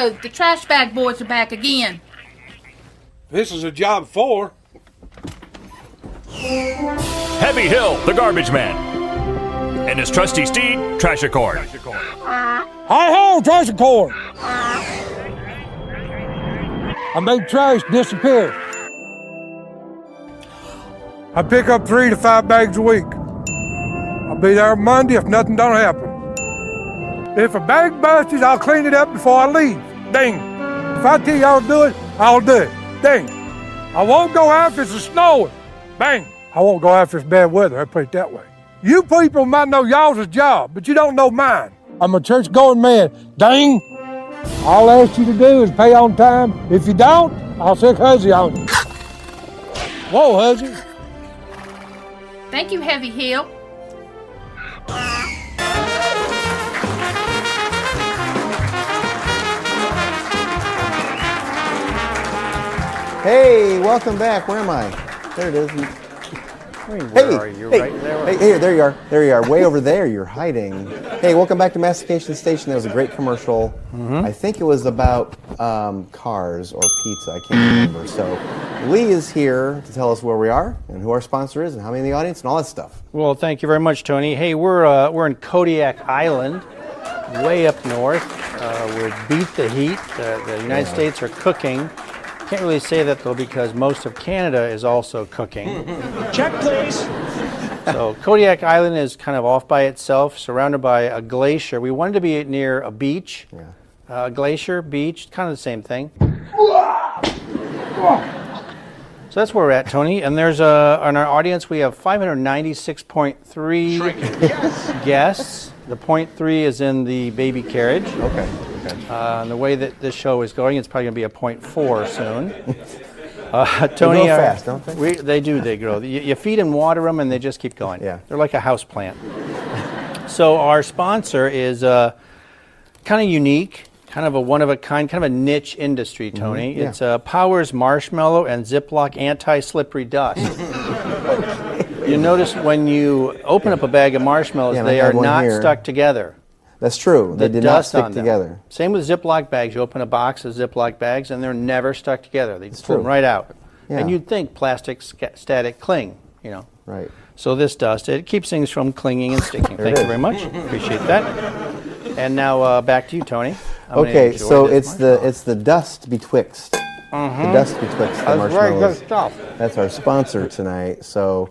So, the trash bag boys are back again. This is a job for Heavy Hill, the garbage man, and his trusty steed, Trashicorn. Hi-ho, Trashicorn! I make trash disappear. I pick up 3 to 5 bags a week. I'll be there Monday if nothing don't happen. If a bag busts, I'll clean it up before I leave. Ding. If I tell you I'll do it, I'll do it. Ding. I won't go after it's snowing. Bang. I won't go after it's bad weather, I put it that way. You people might know y'all's job, but you don't know mine. I'm a church-going man. Ding. All I ask you to do is pay on time. If you don't, I'll sick Huzzy on you. Whoa, Huzzy. Thank you, Heavy Hill. Hey, welcome back. Where am I? There it is. Where are you? Right there? Hey, there you are. There you are. Way over there. You're hiding. Hey, welcome back to Mastication Station. That was a great commercial. I think it was about cars or pizza. I can't remember. So Lee is here to tell us where we are and who our sponsor is and how many in the audience and all that stuff. Well, thank you very much, Tony. Hey, we're in Kodiak Island, way up north. We beat the heat. The United States are cooking. Can't really say that though because most of Canada is also cooking. Check, please. So Kodiak Island is kind of off by itself, surrounded by a glacier. We wanted to be near a beach, glacier, beach, kind of the same thing. So that's where we're at, Tony. And there's in our audience we have 596.3 guests. The 0.3 is in the baby carriage. Okay. And the way that this show is going, it's probably going to be a 0.4 soon. Tony, they grow fast, don't they? They do. They grow. You feed and water them, and they just keep going. Yeah. They're like a house plant. So our sponsor is kind of unique, kind of a one-of-a-kind, kind of a niche industry, Tony. It's Powers Marshmallow and Ziploc Anti-Slippery Dust. You notice when you open up a bag of marshmallows, they are not stuck together. That's true. They did not stick together. Same with Ziploc bags. You open a box of Ziploc bags, and they're never stuck together. They pull them right out. Yeah. And you'd think plastic static cling, you know. Right. So this dust, it keeps things from clinging and sticking. Thank you very much. Appreciate that. And now back to you, Tony. Okay, so it's the dust betwixt. The dust betwixt the marshmallows. That's very good stuff. That's our sponsor tonight. So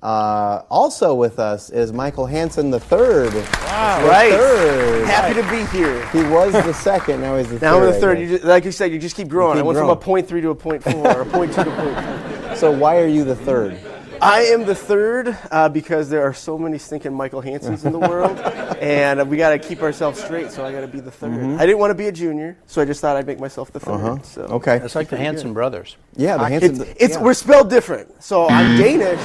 also with us is Michael Hansen the third. Wow. The Right. Third. Happy to be here. He was the second. Now he's the third. Now I'm the third. Like you said, you just keep growing. I went from a growing. 0.3 to a 0.4 or a 0.2 to a 0.4. So why are you the third? I am the third because there are so many stinking Michael Hansens in the world, and we got to keep ourselves straight. So I got to be the third. I didn't want to be a junior, so I just thought I'd make myself the third. So. Okay. It's like the Hansen brothers. Yeah, the Hansen. We're spelled different. So I'm Danish.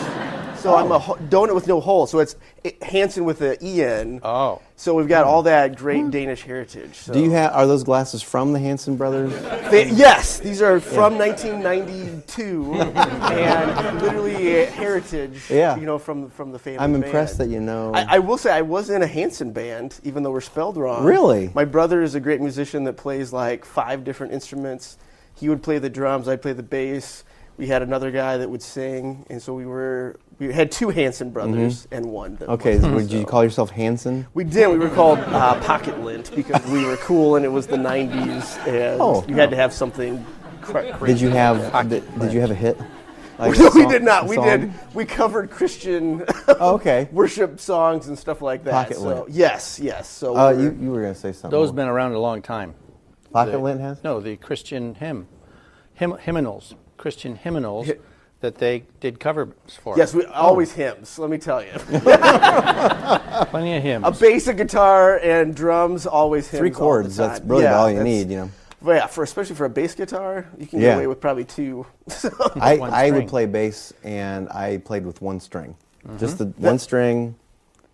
So I'm a donut with no hole. So it's Hansen with an E-N. Oh. So we've got all that great Danish heritage. So. Are those glasses from the Hansen brothers? Yes, these are from 1992, and literally heritage. You know, from the family. I'm impressed that you know. I will say I was in a Hansen band, even though we're spelled wrong. Really? My brother is a great musician that plays like 5 different instruments. He would play the drums. I'd play the bass. We had another guy that would sing, and so we had 2 Hansen brothers and one. That Would you call yourself Hansen? We did. We were called Pocket Lint because we were cool and it was the 90s, and you had to have something crazy. Did you have a hit? Like we did not. We covered Christian worship songs and stuff like that. Pocket Lint. Yes. So you were going to say something. Those have been around a long time. Pocket Lint has? No, the Christian hymnals. Christian hymnals that they did covers for. Yes, we always hymns, let me tell you. Plenty of hymns. A bass, a guitar, and drums, always hymns. 3 chords, that's really all you need, you know. But yeah, especially for a bass guitar, you can get away with probably 2. I would play bass, and I played with 1 string. Just the 1 string.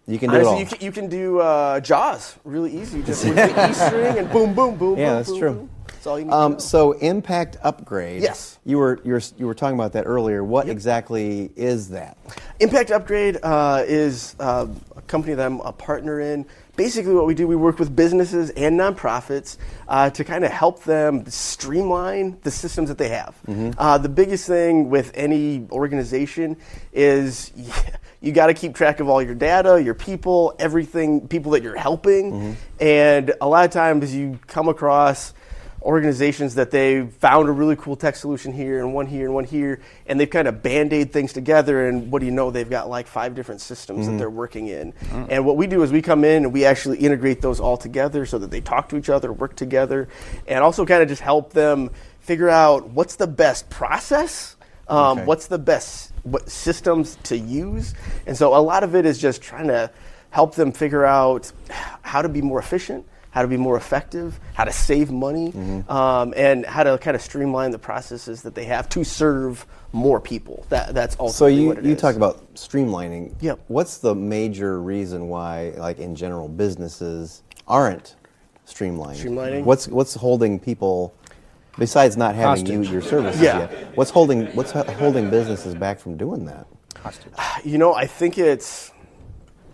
You can do it all. You can do Jaws really easy. Just with the E string and boom, boom, boom. Yeah, boom, that's boom, true. Boom. That's all you need. So impact upgrade. Yes. You were talking about that earlier. What exactly is that? Impact upgrade is a company that I'm a partner in. Basically what we do, we work with businesses and nonprofits to kind of help them streamline the systems that they have. The biggest thing with any organization is you got to keep track of all your data, your people, everything, people that you're helping. And a lot of times you come across organizations that they found a really cool tech solution here and one here and one here, and they've kind of band-aid things together, and what do you know, they've got like 5 different systems that they're working in. And what we do is we come in and we actually integrate those all together so that they talk to each other, work together, and also kind of just help them figure out what's the best process, what's the best systems to use. And so a lot of it is just trying to help them figure out how to be more efficient, how to be more effective, how to save money, and how to kind of streamline the processes that they have to serve more people. That's ultimately what it is. So you talk about streamlining. Yep. What's the major reason why, like in general, businesses aren't streamlining? Streamlining? What's holding people, besides not having your services yet? What's holding businesses back from doing that? You know, I think it's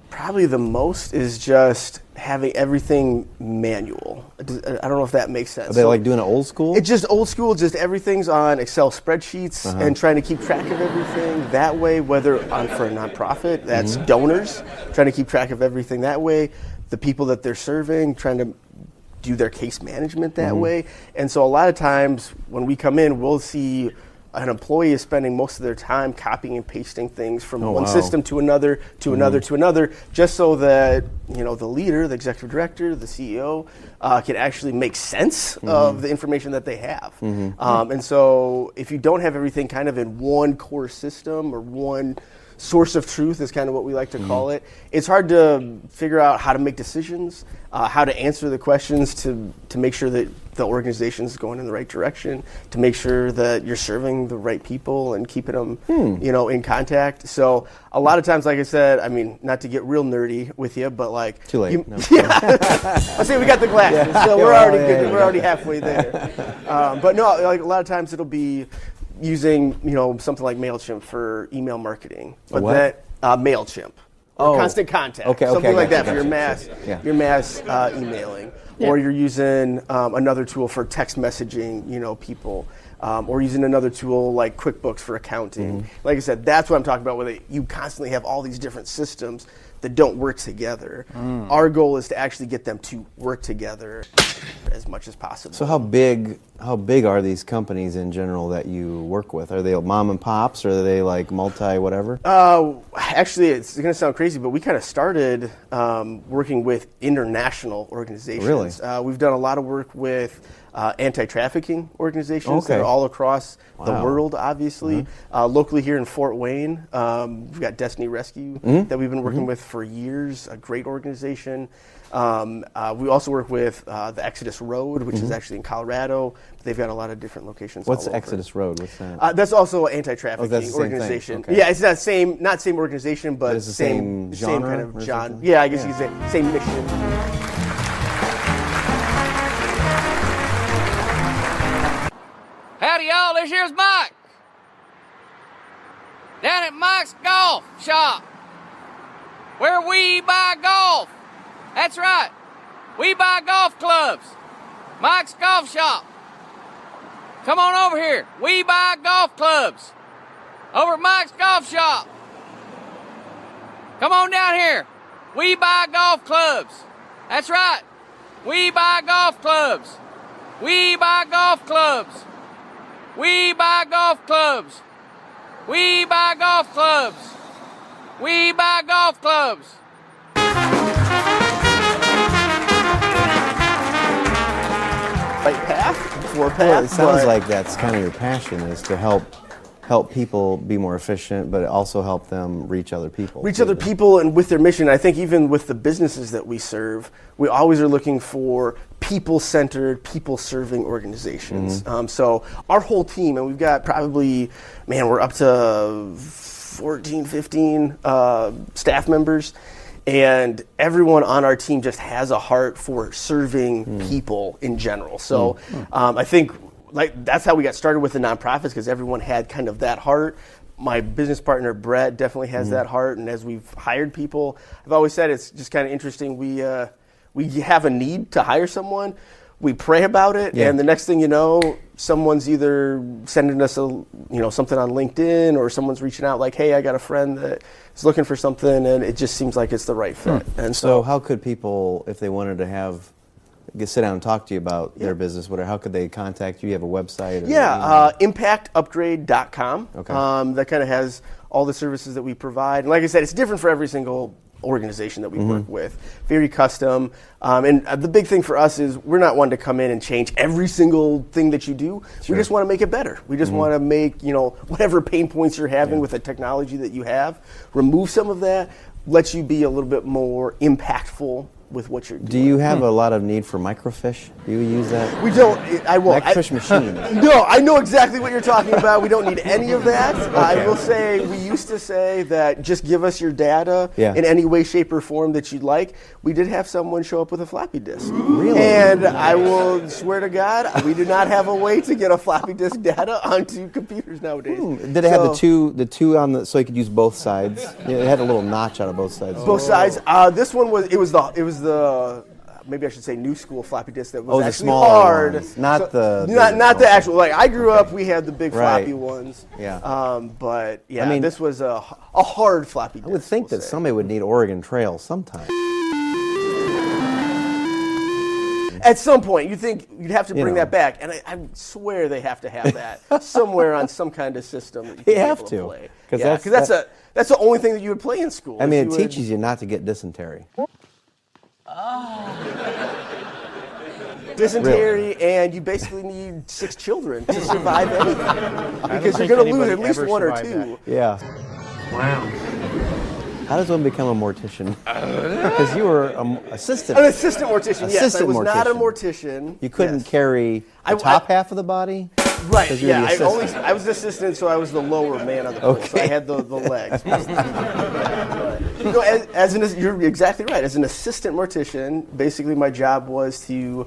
probably the most is just having everything manual. I don't know if that makes sense. Are they like doing it old school? It's just old school, just everything's on Excel spreadsheets and trying to keep track of everything that way, whether for a nonprofit, that's donors, trying to keep track of everything that way, the people that they're serving, trying to do their case management that way. And so a lot of times when we come in, we'll see an employee is spending most of their time copying and pasting things from one system to another, to another, to another, just so that, you know, the leader, the executive director, the CEO can actually make sense of the information that they have. And so if you don't have everything kind of in one core system or one source of truth is kind of what we like to call it, it's hard to figure out how to make decisions, how to answer the questions to make sure that the organization is going in the right direction, to make sure that you're serving the right people and keeping them, you know, in contact. So a lot of times, like I said, I mean, not to get real nerdy with you, but like too late. I say we got the glasses, so we're already good. We're already halfway there. But no, like a lot of times it'll be using, you know, something like MailChimp for email marketing, but that MailChimp. Or Constant Contact, something like that for your mass emailing, or you're using another tool for text messaging, you know, people, or using another tool like QuickBooks for accounting. Like I said, that's what I'm talking about, where you constantly have all these different systems that don't work together. Our goal is to actually get them to work together as much as possible. So how big are these companies in general that you work with? Are they mom and pops, or are they like multi whatever? Actually, it's going to sound crazy, but we kind of started working with international organizations. Really? We've done a lot of work with anti-trafficking organizations that are all across the world, obviously. Locally here in Fort Wayne, we've got Destiny Rescue that we've been working with for years, a great organization. We also work with the Exodus Road, which is actually in Colorado. They've got a lot of different locations. What's all over. Exodus Road? What's that? That's also an anti-trafficking that's the same organization. thing. Okay. Yeah, it's not same organization, but it's the same genre kind of or genre. something? Yeah, I guess you could say same mission. Howdy, y'all. This here's Mike. Down at Mike's Golf Shop, where we buy golf. That's right. We buy golf clubs. Mike's Golf Shop. Come on over here. We buy golf clubs. Over at Mike's Golf Shop. Come on down here. We buy golf clubs. That's right. We buy golf clubs. We buy golf clubs. We buy golf clubs. We buy golf clubs. We buy golf clubs. Right path, warpath. Well, it sounds like that's kind of your passion, is to help people be more efficient, but also help them reach other people. Reach other people and with their mission. I think even with the businesses that we serve, we always are looking for people-centered, people-serving organizations. So our whole team, and we've got probably, we're up to 14, 15 staff members. And everyone on our team just has a heart for serving people in general. So I think that's how we got started with the nonprofits, because everyone had kind of that heart. my business partner Brett definitely has that heart, and as we've hired people, I've always said it's just kind of interesting. We have a need to hire someone. We pray about it, and the next thing you know, someone's either sending us something on LinkedIn, or someone's reaching out like, "Hey, I got a friend that is looking for something," and it just seems like it's the right fit. And So how could people, if they wanted to sit down and talk to you about their business, whatever, how could they contact you? You have a website? Or impactupgrade.com. Okay. That kind of has all the services that we provide. And like I said, it's different for every single organization that we work with. Very custom. And the big thing for us is we're not one to come in and change every single thing that you do. Sure. We just want to make it better. We just want to make, whatever pain points you're having with the technology that you have, remove some of that, lets you be a little bit more impactful with what you're doing. Do you have a lot of need for microfiche? Do you use that? We don't. I won't. Microfiche machines. No, I know exactly what you're talking about. We don't need any of that. I will say, we used to say that just give us your data in any way, shape, or form that you'd like. We did have someone show up with a floppy disk. Really? And I will swear to God, we do not have a way to get a floppy disk data onto computers nowadays. Did it have the two on the, so you could use both sides? Yeah, it had a little notch on both sides. Both sides. This one was the maybe I should say new school floppy disk that was the actually smaller hard. ones, not the actual. Like I grew up, we had the big floppy ones. Yeah. But yeah, I mean, this was a hard floppy disk. I would think that somebody would need Oregon Trail sometime. At some point, you think you'd have to bring that back, and I swear they have to have that somewhere on some kind of system. That you They can have be able to, play. because That's the only thing that you would play in school. I mean, it teaches you not to get dysentery. Dysentery, and you basically need 6 children to survive anything, because you're going to lose at least one or two. Yeah. Wow. How does one become a mortician? Because you were an assistant. An assistant mortician, yes. I was Assistant not a mortician. mortician. You couldn't carry the top half of of the body? Right, 'Cause you're the assistant. I was the assistant, so I was the lower man on the pole. So I had the legs. You're exactly right. As an assistant mortician, basically my job was to,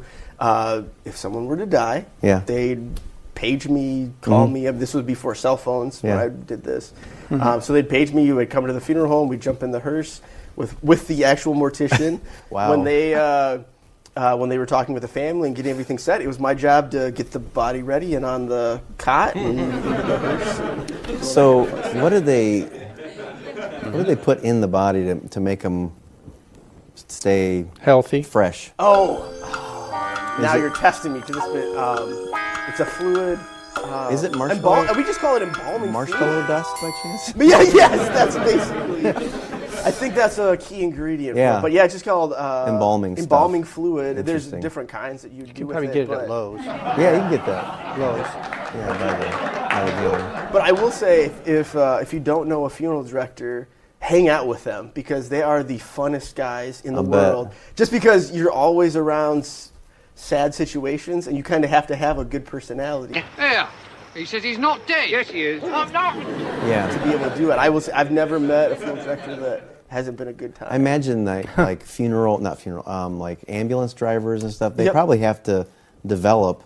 if someone were to die, they'd page me, call me. This was before cell phones when I did this. So they'd page me. You would come to the funeral home. We'd jump in the hearse with the actual mortician. Wow. When they were talking with the family and getting everything set, it was my job to get the body ready and on the cot and into the hearse. So what do they put in the body to make them stay healthy, fresh? Now you're testing me to this bit. It's a fluid. Is it marshmallow? We just call it embalming marshmallow fluid. dust by chance? But yes, that's basically. I think that's a key ingredient. Yeah. But yeah, it's just called embalming fluid. There's Interesting. different kinds that you do with probably it. get it at Lowe's. Yeah, you can get that. Lowe's. Yeah, by the dealer. But I will say, if you don't know a funeral director, hang out with them, because they are the funnest guys in the world. Just because you're always around sad situations, and you kind of have to have a good personality. Yeah, he says he's not dead. Yes, he is. I'm not. Yeah. To be able to do it. I've never met a funeral director that hasn't been a good time. I imagine like like ambulance drivers and stuff, they probably have to develop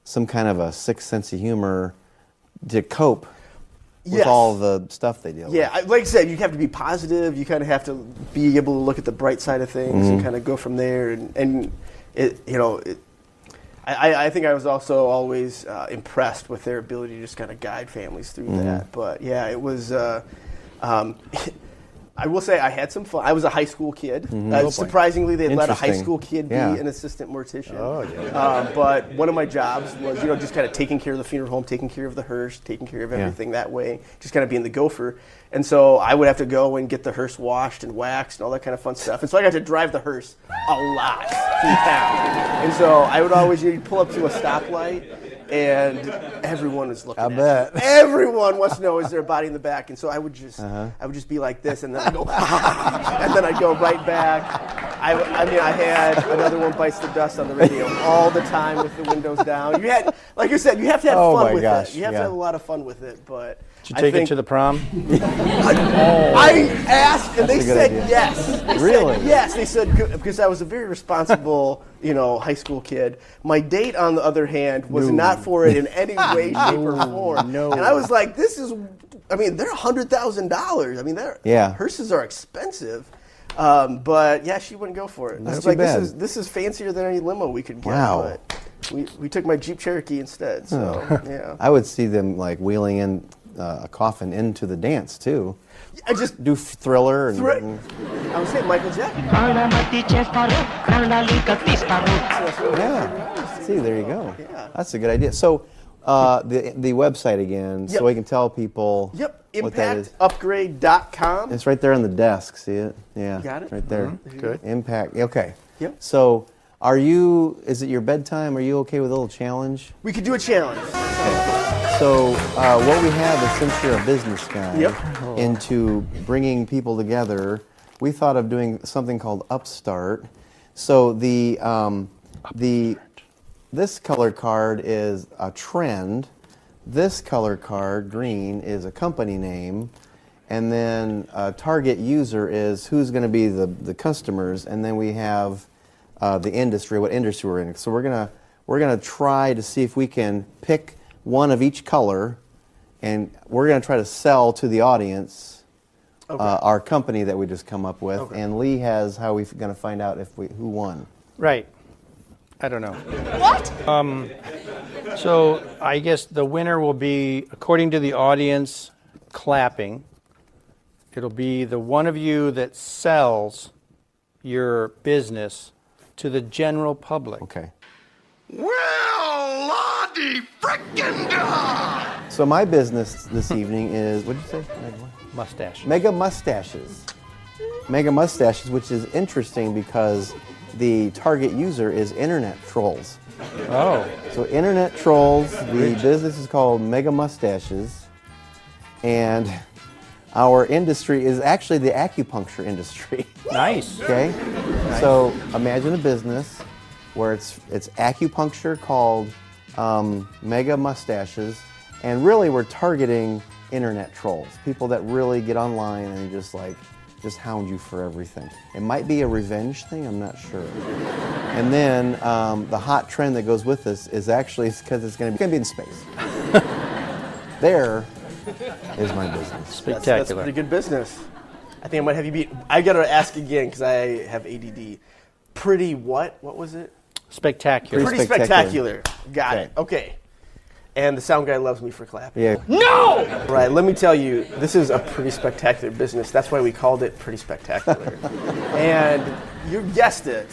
some kind of a sixth sense of humor to cope with all the stuff they deal with. Yeah, like I said, you have to be positive. You kind of have to be able to look at the bright side of things and kind of go from there. And I think I was also always impressed with their ability to just kind of guide families through that. But yeah, it was. I will say I had some fun. I was a high school kid. Surprisingly, they let a high school kid be an assistant mortician. Oh, yeah. But one of my jobs was, just kind of taking care of the funeral home, taking care of the hearse, taking care of everything that way, just kind of being the gopher. And so I would have to go and get the hearse washed and waxed and all that kind of fun stuff. And so I got to drive the hearse a lot through town. And so I would always pull up to a stoplight, and everyone was looking at bet. me. Everyone wants to know, is there a body in the back? And so I would just be like this, and then I'd go, and then I'd go right back. I mean, I had Another One Bites the Dust on the radio all the time with the windows down. You had, like you said, you have to have fun with it. You have to have a lot of fun with it, but... Did you take it to the prom? I asked, and they said yes. Really? Yes, they said, because I was a very responsible, high school kid. My date, on the other hand, was not for it in any way, shape, or form. No. And I was like, they're $100,000. I mean, hearses are expensive. But yeah, she wouldn't go for it. I was like, this is fancier than any limo we could get. Wow. But we took my Jeep Cherokee instead. So yeah. I would see them like wheeling in a coffin into the dance too. I just do Thriller and. I would say Michael Jackson. Yeah. See, there you go. Yeah. That's a good idea. So, the website again, so we can tell people. Yep. What that is. ImpactUpgrade.com. It's right there on the desk. See it? Yeah. You got it? Right there. Mm-hmm. Good. Impact. Okay. Yep. So, is it your bedtime? Are you okay with a little challenge? We could do a challenge. Okay. So, what we have is, since you're a business guy, into bringing people together, we thought of doing something called Upstart. So this color card is a trend. This color card, green, is a company name. And then target user is who's going to be the customers. And then we have the industry, what industry we're in. So we're gonna try to see if we can pick one of each color, and we're going to try to sell to the audience our company that we just come up with. Okay. And Lee has how we're going to find out who won. Right. I don't know. What? So I guess the winner will be, according to the audience, clapping. It'll be the one of you that sells your business to the general public. Okay. Well, Lottie frickin' God! So my business this evening is, what did you say? Mustache. Mega Mustaches. Mega Mustaches, which is interesting because the target user is internet trolls. Oh. So internet trolls, the business is called Mega Mustaches, and our industry is actually the acupuncture industry. Nice. Okay? Nice. So imagine a business where it's acupuncture called Mega Mustaches, and really we're targeting internet trolls, people that really get online and just hound you for everything. It might be a revenge thing, I'm not sure. And then the hot trend that goes with this is actually because it's going to be in space. There is my business. Spectacular. That's pretty good business. I think I might have you beat. I got to ask again because I have ADD. Pretty what? What was it? Spectacular. Pretty spectacular. Got it. Okay. And the sound guy loves me for clapping. Yeah. No! Right, let me tell you, this is a pretty spectacular business. That's why we called it Pretty Spectacular. And you guessed it.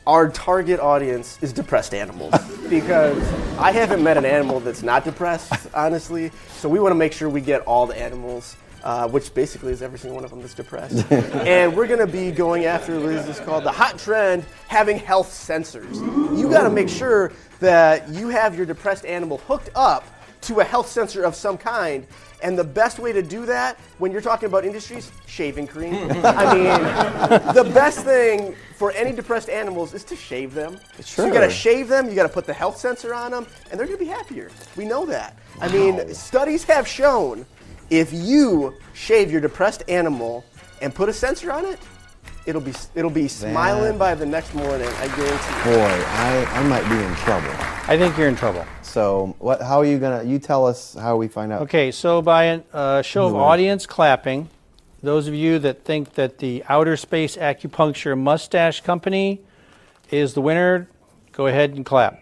Our target audience is depressed animals. Because I haven't met an animal that's not depressed, honestly. So we want to make sure we get all the animals, which basically is every single one of them that's depressed. And we're going to be going after what is called the hot trend, having health sensors. You got to make sure that you have your depressed animal hooked up to a health sensor of some kind. And the best way to do that, when you're talking about industries, shaving cream. I mean, the best thing for any depressed animals is to shave them. Sure. So you gotta shave them, you gotta put the health sensor on them, and they're gonna be happier. We know that. Wow. I mean, studies have shown if you shave your depressed animal and put a sensor on it, it'll be smiling by the next morning, I guarantee you. Boy, I might be in trouble. I think you're in trouble. So how are you gonna? You tell us how we find out. Okay, so by a show of audience clapping, those of you that think that the Outer Space Acupuncture Mustache Company is the winner, go ahead and clap.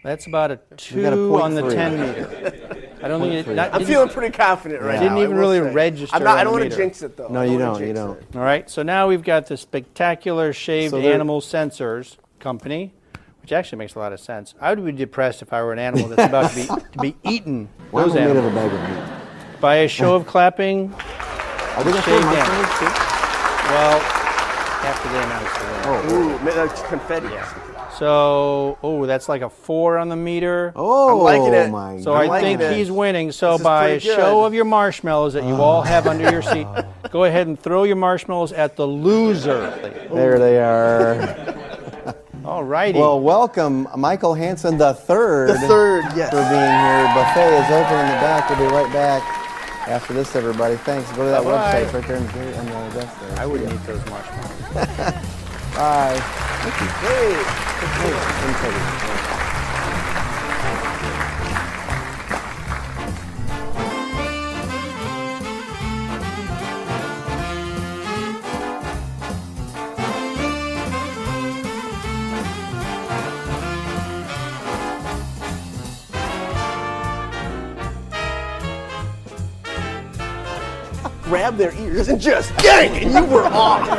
That's about a 2 on the 10 meter. I don't think it. I'm feeling pretty confident right now. Didn't even really register. I don't want to jinx it though. No, you don't. You don't. All right, so now we've got the Spectacular Shaved Animal Sensors Company, which actually makes a lot of sense. I would be depressed if I were an animal that's about to be eaten. Well, those I'm made of animals. a bag of meat. By a show of clapping, Are we gonna throw shaved animals. marshmallows too? Well, after they announce the winner. Ooh, that's confetti. So, that's like a 4 on the meter. Oh, I'm liking it. My So God. I think he's winning. So This is by a pretty good. show of your marshmallows that you all have under your seat, Go ahead and throw your marshmallows at the loser. There they are. All righty. Well, welcome Michael Hansen the third. The third, yes. For being here. Buffet is open in the back. We'll be right back after this, everybody. Thanks. Go to that Bye-bye. website. It's right there on the desk there. I wouldn't eat those marshmallows. Bye. Hey. Hey, let me take it. Grab their ears and just yank, and you were off.